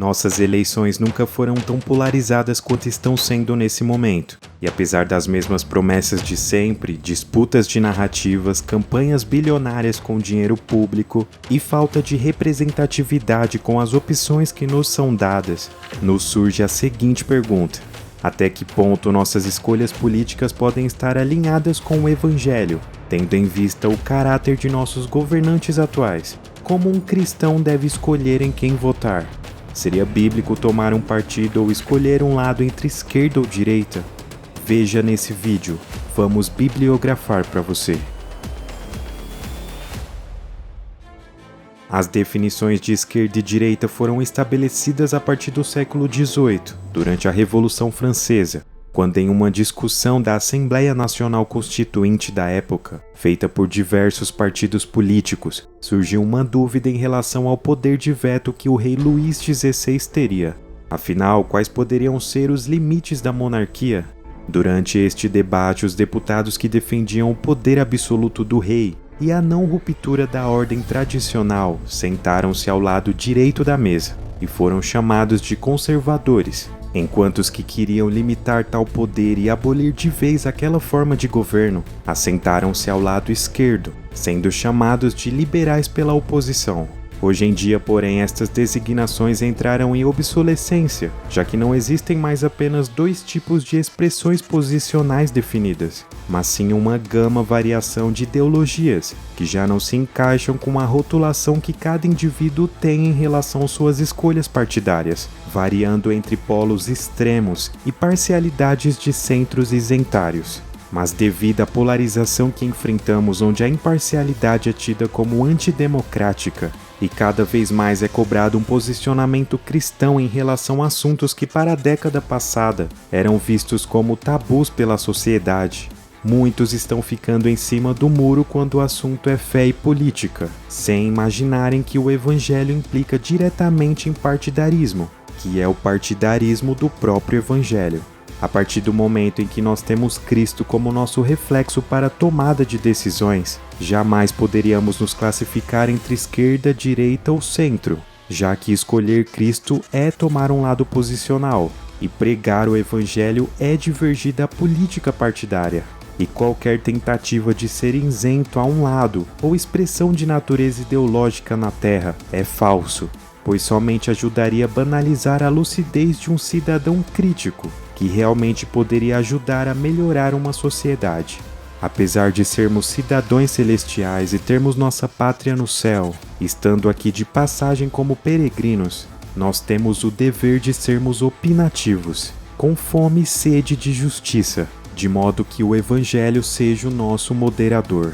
Nossas eleições nunca foram tão polarizadas quanto estão sendo nesse momento. E apesar das mesmas promessas de sempre, disputas de narrativas, campanhas bilionárias com dinheiro público e falta de representatividade com as opções que nos são dadas, nos surge a seguinte pergunta: até que ponto nossas escolhas políticas podem estar alinhadas com o Evangelho, tendo em vista o caráter de nossos governantes atuais? Como um cristão deve escolher em quem votar? Seria bíblico tomar um partido ou escolher um lado entre esquerda ou direita? Veja nesse vídeo, vamos bibliografar para você. As definições de esquerda e direita foram estabelecidas a partir do século XVIII, durante a Revolução Francesa, quando em uma discussão da Assembleia Nacional Constituinte da época, feita por diversos partidos políticos, surgiu uma dúvida em relação ao poder de veto que o rei Luís XVI teria. Afinal, quais poderiam ser os limites da monarquia? Durante este debate, os deputados que defendiam o poder absoluto do rei e a não ruptura da ordem tradicional sentaram-se ao lado direito da mesa e foram chamados de conservadores, enquanto os que queriam limitar tal poder e abolir de vez aquela forma de governo assentaram-se ao lado esquerdo, sendo chamados de liberais pela oposição. Hoje em dia, porém, estas designações entraram em obsolescência, já que não existem mais apenas dois tipos de expressões posicionais definidas, mas sim uma gama variação de ideologias, que já não se encaixam com a rotulação que cada indivíduo tem em relação às suas escolhas partidárias, variando entre polos extremos e parcialidades de centros isentários. Mas devido à polarização que enfrentamos, onde a imparcialidade é tida como antidemocrática, e cada vez mais é cobrado um posicionamento cristão em relação a assuntos que para a década passada eram vistos como tabus pela sociedade, muitos estão ficando em cima do muro quando o assunto é fé e política, sem imaginarem que o Evangelho implica diretamente em partidarismo, que é o partidarismo do próprio Evangelho. A partir do momento em que nós temos Cristo como nosso reflexo para a tomada de decisões, jamais poderíamos nos classificar entre esquerda, direita ou centro, já que escolher Cristo é tomar um lado posicional, e pregar o Evangelho é divergir da política partidária. E qualquer tentativa de ser isento a um lado ou expressão de natureza ideológica na Terra é falso, pois somente ajudaria a banalizar a lucidez de um cidadão crítico, que realmente poderia ajudar a melhorar uma sociedade. Apesar de sermos cidadãos celestiais e termos nossa pátria no céu, estando aqui de passagem como peregrinos, nós temos o dever de sermos opinativos, com fome e sede de justiça, de modo que o Evangelho seja o nosso moderador.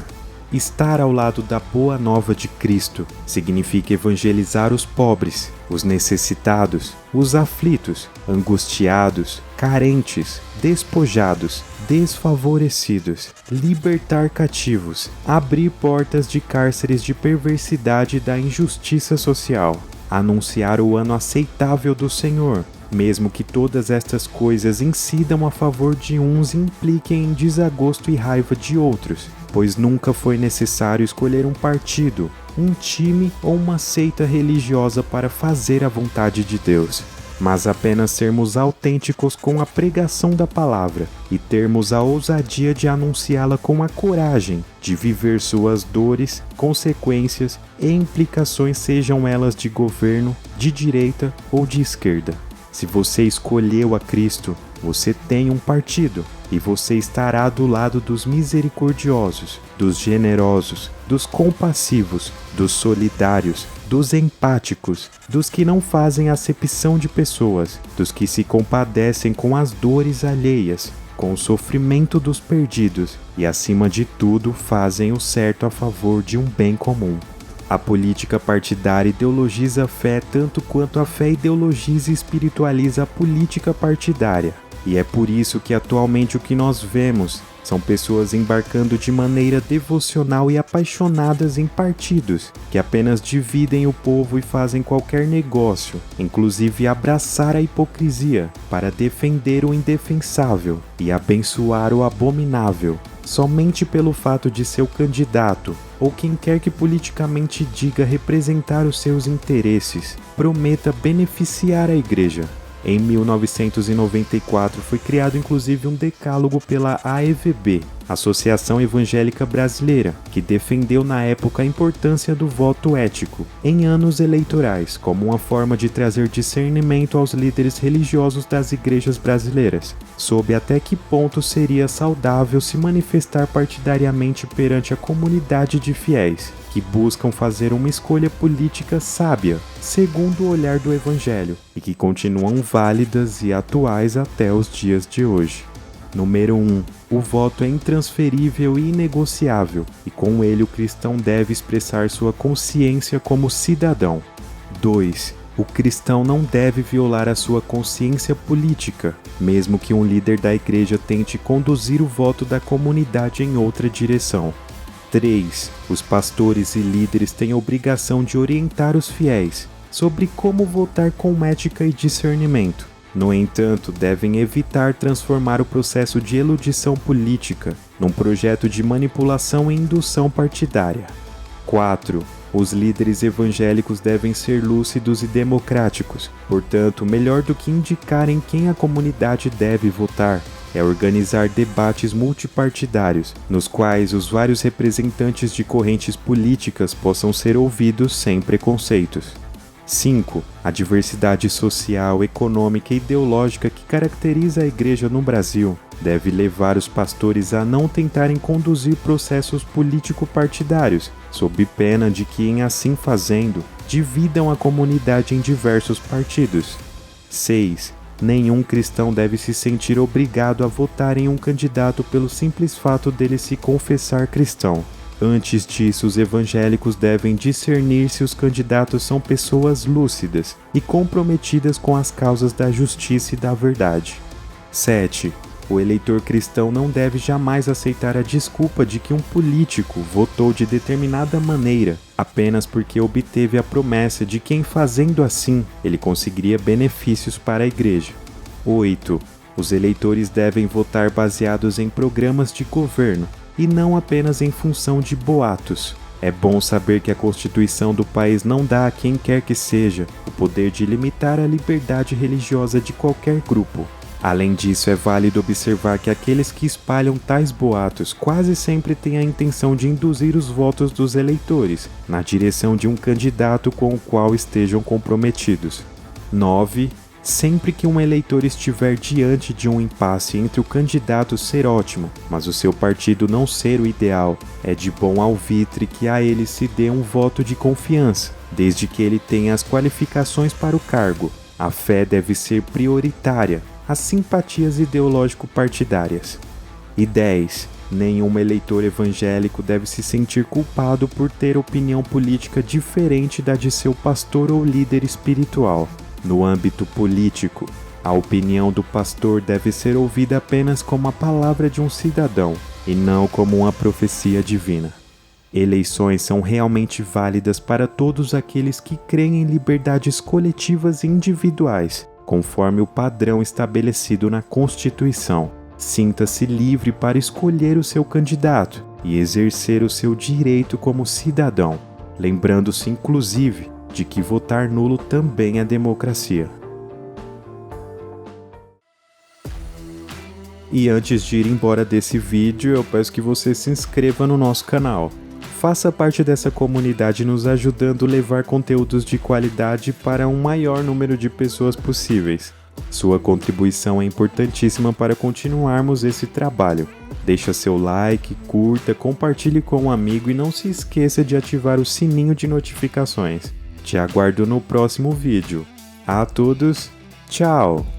Estar ao lado da boa nova de Cristo significa evangelizar os pobres, os necessitados, os aflitos, angustiados, carentes, despojados, desfavorecidos, libertar cativos, abrir portas de cárceres de perversidade e da injustiça social, anunciar o ano aceitável do Senhor, mesmo que todas estas coisas incidam a favor de uns e impliquem em desagosto e raiva de outros, pois nunca foi necessário escolher um partido, um time ou uma seita religiosa para fazer a vontade de Deus, mas apenas sermos autênticos com a pregação da palavra e termos a ousadia de anunciá-la com a coragem de viver suas dores, consequências e implicações, sejam elas de governo, de direita ou de esquerda. Se você escolheu a Cristo, você tem um partido, e você estará do lado dos misericordiosos, dos generosos, dos compassivos, dos solidários, dos empáticos, dos que não fazem acepção de pessoas, dos que se compadecem com as dores alheias, com o sofrimento dos perdidos e, acima de tudo, fazem o certo a favor de um bem comum. A política partidária ideologiza a fé tanto quanto a fé ideologiza e espiritualiza a política partidária. E é por isso que atualmente o que nós vemos são pessoas embarcando de maneira devocional e apaixonadas em partidos, que apenas dividem o povo e fazem qualquer negócio, inclusive abraçar a hipocrisia, para defender o indefensável e abençoar o abominável, somente pelo fato de seu candidato, ou quem quer que politicamente diga representar os seus interesses, prometa beneficiar a igreja. Em 1994 foi criado inclusive um decálogo pela AEVB, Associação Evangélica Brasileira, que defendeu na época a importância do voto ético em anos eleitorais como uma forma de trazer discernimento aos líderes religiosos das igrejas brasileiras, sobre até que ponto seria saudável se manifestar partidariamente perante a comunidade de fiéis, que buscam fazer uma escolha política sábia, segundo o olhar do Evangelho, e que continuam válidas e atuais até os dias de hoje. Número 1. O voto é intransferível e inegociável, e com ele o cristão deve expressar sua consciência como cidadão. 2. O cristão não deve violar a sua consciência política, mesmo que um líder da igreja tente conduzir o voto da comunidade em outra direção. 3. Os pastores e líderes têm a obrigação de orientar os fiéis sobre como votar com ética e discernimento. No entanto, devem evitar transformar o processo de eludição política num projeto de manipulação e indução partidária. 4. Os líderes evangélicos devem ser lúcidos e democráticos, portanto, melhor do que indicarem quem a comunidade deve votar, é organizar debates multipartidários, nos quais os vários representantes de correntes políticas possam ser ouvidos sem preconceitos. 5. A diversidade social, econômica e ideológica que caracteriza a igreja no Brasil deve levar os pastores a não tentarem conduzir processos político-partidários, sob pena de que, em assim fazendo, dividam a comunidade em diversos partidos. 6. Nenhum cristão deve se sentir obrigado a votar em um candidato pelo simples fato dele se confessar cristão. Antes disso, os evangélicos devem discernir se os candidatos são pessoas lúcidas e comprometidas com as causas da justiça e da verdade. 7. O eleitor cristão não deve jamais aceitar a desculpa de que um político votou de determinada maneira apenas porque obteve a promessa de que, em fazendo assim, ele conseguiria benefícios para a igreja. 8. Os eleitores devem votar baseados em programas de governo e não apenas em função de boatos. É bom saber que a Constituição do país não dá a quem quer que seja o poder de limitar a liberdade religiosa de qualquer grupo. Além disso, é válido observar que aqueles que espalham tais boatos quase sempre têm a intenção de induzir os votos dos eleitores na direção de um candidato com o qual estejam comprometidos. 9. Sempre que um eleitor estiver diante de um impasse entre o candidato ser ótimo, mas o seu partido não ser o ideal, é de bom alvitre que a ele se dê um voto de confiança, desde que ele tenha as qualificações para o cargo. A fé deve ser prioritária às simpatias ideológico-partidárias. E 10. Nenhum eleitor evangélico deve se sentir culpado por ter opinião política diferente da de seu pastor ou líder espiritual. No âmbito político, a opinião do pastor deve ser ouvida apenas como a palavra de um cidadão e não como uma profecia divina. Eleições são realmente válidas para todos aqueles que creem em liberdades coletivas e individuais, conforme o padrão estabelecido na Constituição. Sinta-se livre para escolher o seu candidato e exercer o seu direito como cidadão, lembrando-se inclusive de que votar nulo também é democracia. E antes de ir embora desse vídeo, eu peço que você se inscreva no nosso canal. Faça parte dessa comunidade nos ajudando a levar conteúdos de qualidade para um maior número de pessoas possíveis. Sua contribuição é importantíssima para continuarmos esse trabalho. Deixa seu like, curta, compartilhe com um amigo e não se esqueça de ativar o sininho de notificações. Te aguardo no próximo vídeo. A todos, tchau!